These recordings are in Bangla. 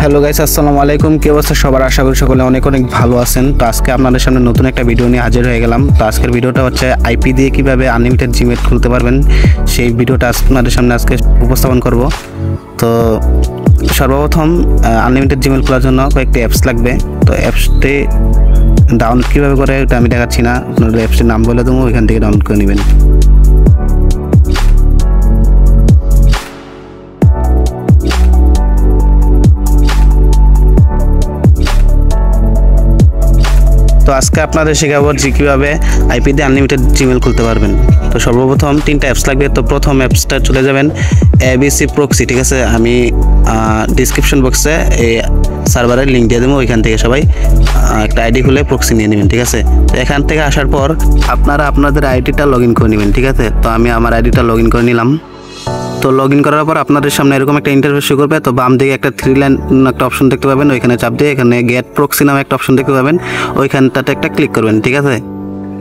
হ্যালো গাইস, আসসালামু আলাইকুম। কি অবস্থা সবার? আশা করি সকলে অনেক অনেক ভালো আছেন। তো আজকে আপনাদের সামনে নতুন একটা ভিডিও নিয়ে হাজির হয়ে গেলাম। তো আজকের ভিডিওটা হচ্ছে আইপি দিয়ে কিভাবে আনলিমিটেড জিমেল খুলতে পারবেন, সেই ভিডিওটা আপনাদের সামনে আজকে উপস্থাপন করব। তো সর্বপ্রথম আনলিমিটেড জিমেল খোলার জন্য কয়েকটি অ্যাপস লাগবে। তো অ্যাপসটি ডাউনলোড কীভাবে করে এটা আমি দেখাচ্ছি না, আপনাদের অ্যাপসটির নাম বলে দেবো, ওইখান থেকে ডাউনলোড করে নেবেন। তো আজকে আপনাদের শেখাবো যে কীভাবে আইপি দিয়ে আনলিমিটেড জিমেল খুলতে পারবেন। তো সর্বপ্রথম তিনটা অ্যাপস লাগবে। তো প্রথম অ্যাপসটা চলে যাবেন এবিসি প্রক্সি, ঠিক আছে? আমি ডিসক্রিপশন বক্সে এই সার্ভারের লিঙ্ক দিয়ে দেবো, ওইখান থেকে সবাই একটা আইডি খুলে প্রক্সি নিয়ে নেবেন, ঠিক আছে? তো এখান থেকে আসার পর আপনারা আপনাদের আইডিটা লগ ইন করে নেবেন, ঠিক আছে? তো আমি আমার আইডিটা লগ ইন করে নিলাম। তো লগ ইন করার পর আপনাদের সামনে এরকম একটা ইন্টারফেস শো করবে। তো বাম দিকে একটা 3 লাইন একটা অপশন দেখতে পাবেন, ওইখানে চাপ দিয়ে এখানে গেট প্রক্সি নামে একটা অপশন দেখতে পাবেন, ওইখানটাতে একটা ক্লিক করবেন, ঠিক আছে?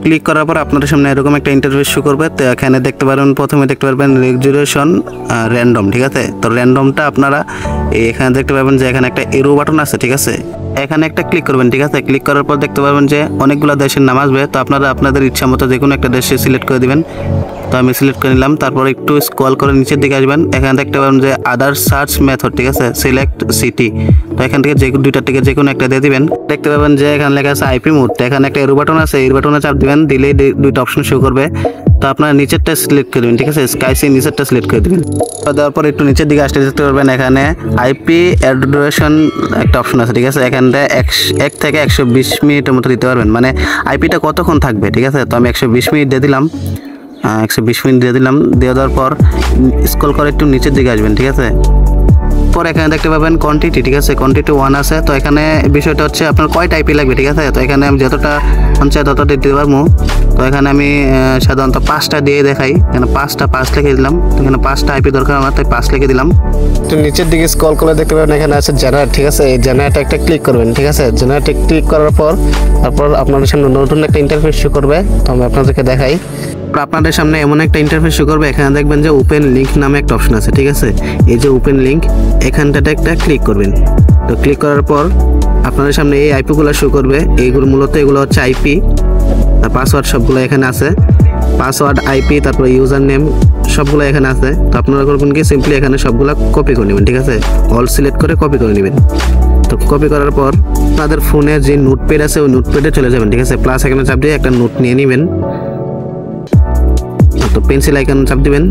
ক্লিক করার পর আপনাদের সামনে এরকম একটা ইন্টারফেস শো করবে। তো এখানে দেখতে পারবেন, প্রথমে দেখতে পারবেন রেজুলেশন র্যান্ডম, ঠিক আছে? তো র্যান্ডমটা আপনারা এখানে দেখতে পাবেন যে এখানে একটা এরো বাটন আছে, ঠিক আছে? এখানে একটা ক্লিক করবেন, ঠিক আছে? ক্লিক করার পর দেখতে পাবেন যে অনেকগুলো দেশের নাম আসবে। তো আপনারা আপনাদের ইচ্ছা মতো যে কোনো একটা দেশে সিলেক্ট করে দিবেন। তো আমি সিলেক্ট করে নিলাম। তারপর একটু স্ক্রল করে নিচের দিকে আসবেন, এখানে দেখতে পাবেন যে আদার সার্চ মেথড, ঠিক আছে? Select city. তো এখান থেকে যে দুইটার থেকে যে কোনো একটা দিয়ে দিবেন। দেখতে পাবেন যে এখানে লেখা আছে আইপি মোড। এখানে একটা এরো বাটন আছে, এই বাটনে চাপ দিবেন, দিলেই দুইটা অপশন শো করবে। তো আপনারা নিচেরটা সিলেক্ট করে দেবেন, ঠিক আছে? স্কাইসি নিচেরটা সিলেক্ট করে দেবেন। দেওয়ার পর একটু নিচের দিকে আসতে দেখতে পারবেন এখানে আইপি অ্যাড্রেশন একটা অপশন আছে, ঠিক আছে? এখানটা 1 থেকে 120 মিনিটের মতো দিতে পারবেন, মানে আইপিটা কতক্ষণ থাকবে, ঠিক আছে? তো আমি 120 মিনিট দিয়ে দিলাম। 120 মিনিট দিয়ে দিলাম। দিয়ে দেওয়ার পর স্ক্রল করে একটু নিচের দিকে আসবেন, ঠিক আছে? পর এখানে দেখতে পাবেন কোয়ান্টিটি, ঠিক আছে? কোয়ান্টিটি 1 আছে। তো এখানে বিষয়টা হচ্ছে আপনার কয়টা আইপি লাগবে, ঠিক আছে? তো এখানে আমি যতটা চাই ততটা দিতে পারবো। তো এখানে আমি সাধারণত 5টা দিয়ে দেখাই। এখানে 5 লিখে দিলাম। এখানে 5টা আইপি দরকার আমার, তাই 5 লিখে দিলাম। তো নিচের দিকে স্ক্রল করে দেখতে পাবেন এখানে আছে জেনারেট, ঠিক আছে? এই জেনারেটে একটা ক্লিক করবেন, ঠিক আছে? জেনারেটে ক্লিক করার পর তারপর আপনাদের সামনে নতুন একটা ইন্টারফেস শো করবে। তো আমি আপনাদেরকে দেখাই। আপনাদের সামনে এমন একটা ইন্টারফেস শো করবে, এখানে দেখবেন যে ওপেন লিঙ্ক নামে একটা অপশন আছে, ঠিক আছে? এই যে ওপেন লিঙ্ক, এখানটাতে একটা ক্লিক করবেন। তো ক্লিক করার পর আপনাদের সামনে এই আইপিগুলো শো করবে। এইগুলো মূলত এগুলো হচ্ছে আইপি, পাসওয়ার্ড সবগুলো এখানে আছে। পাসওয়ার্ড, আইপি, তারপর ইউজার নেম সবগুলো এখানে আছে। তো আপনারা করবেন কি, সিম্পলি এখানে সবগুলো কপি করে নেবেন, ঠিক আছে? অল সিলেক্ট করে কপি করে নেবেন। তো কপি করার পর আপনাদের ফোনে যে নোটপ্যাড আছে ওই নোটপ্যাডে চলে যাবেন, ঠিক আছে? প্লাস এখানে চাপ দিয়ে একটা নোট নিয়ে নেবেন। তো পেন্সিল আইকন চাপ দিবেন,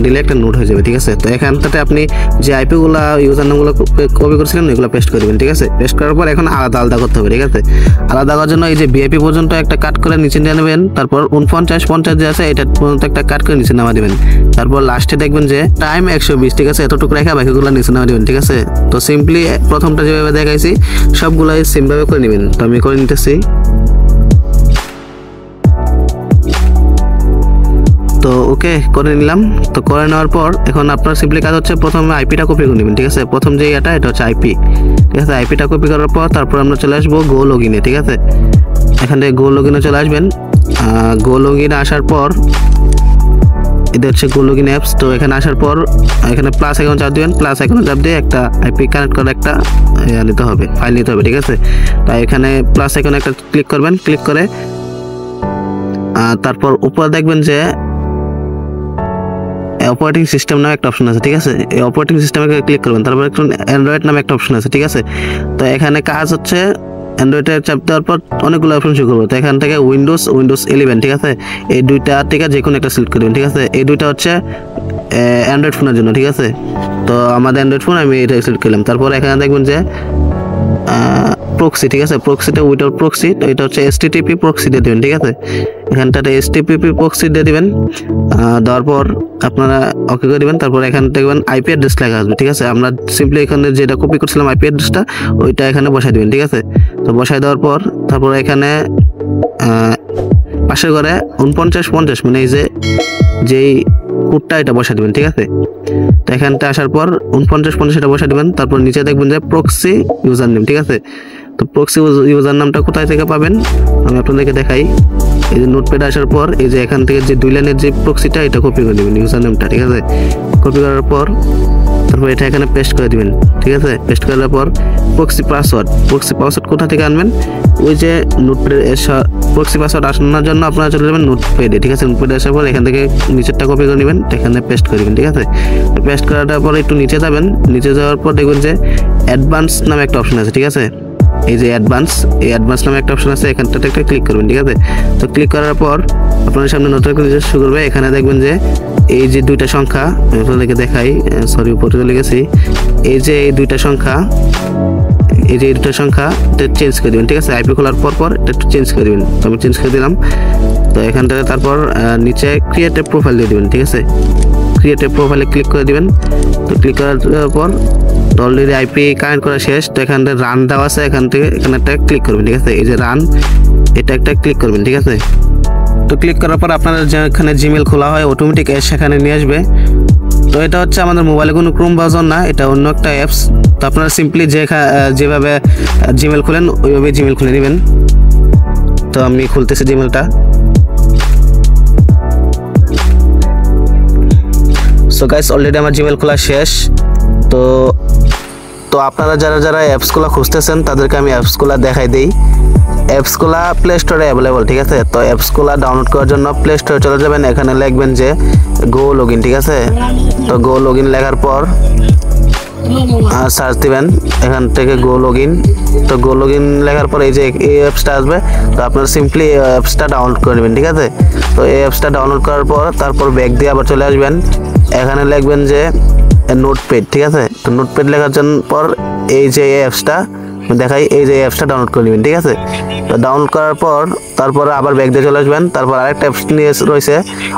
দিলে একটা নোট হয়ে যাবে, ঠিক আছে? তো এখানটাতে আপনি যে আইপিগুলো ইউজার নামগুলো কপি করেছিলেন ওইগুলো পেস্ট করে দেবেন, ঠিক আছে? পেস্ট করার পর এখন আলাদা আলাদা করতে হবে, ঠিক আছে? আলাদা করার জন্য এই যে ভিআইপি পর্যন্ত একটা কাট করে নিচে নিয়ে নেবেন। তারপর 49 যে আছে এটা পর্যন্ত একটা কাট করে নিচে নামা দেবেন। তারপর লাস্টে দেখবেন যে টাইম 120, ঠিক আছে? এতটুকু রেখা বাকিগুলো নিচে নামা দেবেন, ঠিক আছে? তো সিম্পলি প্রথমটা যেভাবে দেখাইছি সবগুলাই সেমভাবে করে নেবেন। তো আমি করে নিতেছি। তো ওকে করে নিলাম। তো করে নেওয়ার পর এখন আপনার সিম্পলি কাজ হচ্ছে প্রথমে আইপিটা কপি করে নেবেন, ঠিক আছে? প্রথম যে এটা হচ্ছে আইপি, ঠিক আছে? আইপিটা কপি করার পর তারপর আমরা চলে আসবো গো লগইনে, ঠিক আছে? এখান থেকে গো লগইনে চলে আসবেন। গো লগইনে আসার পর এটা হচ্ছে গো লগইন অ্যাপস। তো এখানে আসার পর এখানে প্লাস আইকন চাপ দিবেন। প্লাস আইকন চাপ দিয়ে একটা আইপি কানেক্ট করে একটা নিতে হবে, ফাইল নিতে হবে, ঠিক আছে? তাই এখানে প্লাস আইকনে একটা ক্লিক করবেন। ক্লিক করে তারপর উপরে দেখবেন যে অপারেটিং সিস্টেম নামে একটা অপশন আছে, ঠিক আছে? এই অপারেটিং সিস্টেমে ক্লিক করবেন। তারপর একটু অ্যান্ড্রয়েড নামে একটা অপশন আছে, ঠিক আছে? তো এখানে কাজ হচ্ছে অ্যান্ড্রয়েডে চাপ দেওয়ার পর অনেকগুলো অপশন শুরু করবো। তো এখান থেকে উইন্ডোজ 11, ঠিক আছে? এই দুইটা থেকে যে কোনো একটা সিলেক্ট করবেন, ঠিক আছে? এই দুইটা হচ্ছে অ্যান্ড্রয়েড ফোনের জন্য, ঠিক আছে? তো আমাদের অ্যান্ড্রয়েড ফোন, আমি এটা সিলেক্ট করলাম। তারপর এখানে দেখবেন যে প্রক্সি, ঠিক আছে? প্রক্সিটা উইদাউট প্রক্সি, তো এটা হচ্ছে এসটিটিপি প্রক্সি দিয়ে দেবেন, ঠিক আছে? এখানটাতে এসটিটিপি প্রক্সি দিয়ে দিবেন। দেওয়ার পর আপনারা ওকে করে দিবেন। তারপর এখানে দেখবেন আইপি অ্যাড্রেস লেখা আসবে, ঠিক আছে? আমরা সিম্পলি এখানে যেটা কপি করছিলাম আইপি অ্যাড্রেসটা ওইটা এখানে বসাই দিবেন, ঠিক আছে? তো বসাই দেওয়ার পর তারপর এখানে পাশে করে 49 মানে এই যেই কোডটা এটা বসাই দিবেন, ঠিক আছে? তো এখানটা আসার পর 49 এটা বসাই দিবেন। তারপর নিচে দেখবেন যে প্রক্সি ইউজার নেম, ঠিক আছে? তো প্রক্সি ইউজার নামটা কোথায় থেকে পাবেন আমি আপনাদেরকে দেখাই। এই যে নোটপ্যাড আসার পর এই যে এখান থেকে যে 2 লাইনের যে প্রক্সিটা এটা কপি করে নেবেন ইউজার নেমটা, ঠিক আছে? কপি করার পর তারপর এটা এখানে পেস্ট করে দিবেন, ঠিক আছে। পেস্ট করার পর প্রক্সি পাসওয়ার্ড কোথা থেকে আনবেন, ওই যে নোটপ্যাডে প্রক্সি পাসওয়ার্ড আসানোর জন্য আপনারা চলে যাবেন নোটপ্যাডে, ঠিক আছে। নোটপ্যাডে আসার পর এখান থেকে নিচেরটা কপি করে নেবেন, এখানে পেস্ট করে দিবেন, ঠিক আছে। পেস্ট করার পর একটু নিচে যাবেন, নিচে যাওয়ার পর দেখবেন যে অ্যাডভান্স নামে একটা অপশন আছে, ঠিক আছে। এই যে অ্যাডভান্স নামে একটা অপশন আছে, এখানটাতে একটা ক্লিক করবেন, ঠিক আছে। তো ক্লিক করার পর আপনাদের সামনে নোটিফিকেশন শুরু করবে। এখানে দেখবেন যে এই যে দুইটা সংখ্যা আমি আপনাদেরকে দেখাই, সরি উপরে চলে গেছি। এই যে এই দুইটা সংখ্যা এটা চেঞ্জ করে দেবেন, ঠিক আছে। আইপি খোলার পর এটা একটু চেঞ্জ করে দেবেন। তো আমি চেঞ্জ করে দিলাম। তো এখানটাতে তারপর নিচে ক্রিয়েট এ প্রোফাইল দিয়ে দেবেন, ঠিক আছে। ক্রিয়েট এ প্রোফাইলে ক্লিক করে দিবেন। তো ক্লিক করার পর অলরেডি আইপি কানেক্ট করা শেষ। তো এখানে রান দেওয়া আছে, এখানে একটা ক্লিক করবেন, ঠিক আছে। এই যে রান, এটা একটা ক্লিক করবেন, ঠিক আছে। তো ক্লিক করার পর আপনাদের যেখানে জিমেল খোলা হয় অটোমেটিক সেখানে নিয়ে আসবে। তো এটা হচ্ছে আমাদের মোবাইলে কোনো ক্রোম ব্রাউজার না, এটা অন্য একটা অ্যাপস। তো আপনারা সিম্পলি যেভাবে জিমেল খোলেন ওইভাবে জিমেল খুলে নেবেন। তো আমি খুলতেছি জিমেলটা। সো গাইস, অলরেডি আমার জিমেল খোলা শেষ। তো আপনারা যারা অ্যাপসগুলো খুঁজতেছেন তাদেরকে আমি অ্যাপসগুলো দেখাই দিই। অ্যাপসগুলো প্লে স্টোরে অ্যাভেলেবল, ঠিক আছে। তো অ্যাপসগুলো ডাউনলোড করার জন্য প্লে স্টোরে চলে যাবেন, এখানে লিখবেন যে গো লগইন, ঠিক আছে। তো গো লগইন লেখার পর সার্চ দিবেন, এখান থেকে গো লগইন। তো গো লগইন লেখার পর এই যে এই অ্যাপসটা আসবে। তো আপনারা সিম্পলি এই অ্যাপসটা ডাউনলোড করে নেবেন, ঠিক আছে। তো এই অ্যাপসটা ডাউনলোড করার পর তারপর ব্যাক দিয়ে আবার চলে আসবেন, এখানে লিখবেন যে নোটপ্যাড, ঠিক আছে। তো নোটপ্যাড লেখার জন্য পর এই যে অ্যাপসটা দেখাই, এই যে অ্যাপসটা ডাউনলোড করে নেবেন, ঠিক আছে। তো ডাউনলোড করার পর তারপরে আবার ব্যাক দিয়ে চলে আসবেন। তারপর আরেকটা অ্যাপস নিয়ে রয়েছে,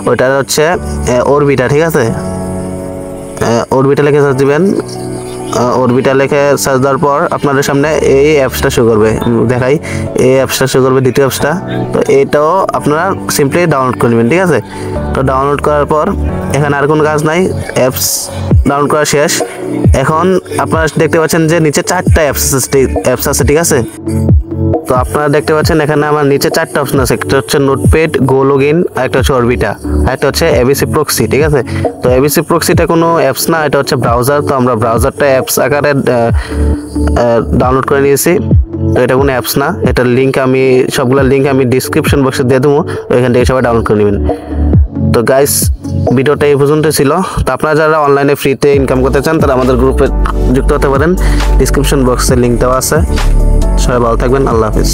ওইটা হচ্ছে অরবিটা, ঠিক আছে। অরবিটা লিখে সার্চ দিবেন। অরবিটা লিখে সার্চ দেওয়ার পর আপনাদের সামনে এই অ্যাপসটা শো করবে, দেখাই এই অ্যাপসটা শো করবে, দ্বিতীয় অ্যাপসটা। তো এটাও আপনারা সিম্পলি ডাউনলোড করে নেবেন, ঠিক আছে। তো ডাউনলোড করার পর এখানে আর কোনো কাজ নাই, অ্যাপস ডাউনলোড করা শেষ। এখন আপনারা দেখতে পাচ্ছেন যে নিচে 4টা অ্যাপস আছে, ঠিক আছে। তো আপনারা দেখতে পাচ্ছেন এখানে আমার নিচে 4টা অপশন আছে, একটা হচ্ছে নোটপ্যাড, গো লগইন, আর একটা হচ্ছে অরবিটা, আর একটা হচ্ছে এবিসি প্রক্সি, ঠিক আছে। তো এবিসি প্রক্সিটা কোনো অ্যাপস না, এটা হচ্ছে ব্রাউজার। তো আমরা ব্রাউজারটা অ্যাপস আকারে ডাউনলোড করে নিয়েছি। তো এটা কোনো অ্যাপস না, এটার লিঙ্ক সবগুলোর লিঙ্ক আমি ডিসক্রিপশন বক্সে দিয়ে দেবো, ওইখান থেকে সবাই ডাউনলোড করে নেবেন। তো গাইস, ভিডিওটা এই পর্যন্ত ছিল। তো আপনারা যারা অনলাইনে ফ্রিতে ইনকাম করতে চান তারা আমাদের গ্রুপে যুক্ত হতে পারেন, ডিসক্রিপশন বক্সে লিঙ্ক দেওয়া আছে। সবাই ভালো থাকবেন, আল্লাহ হাফিজ।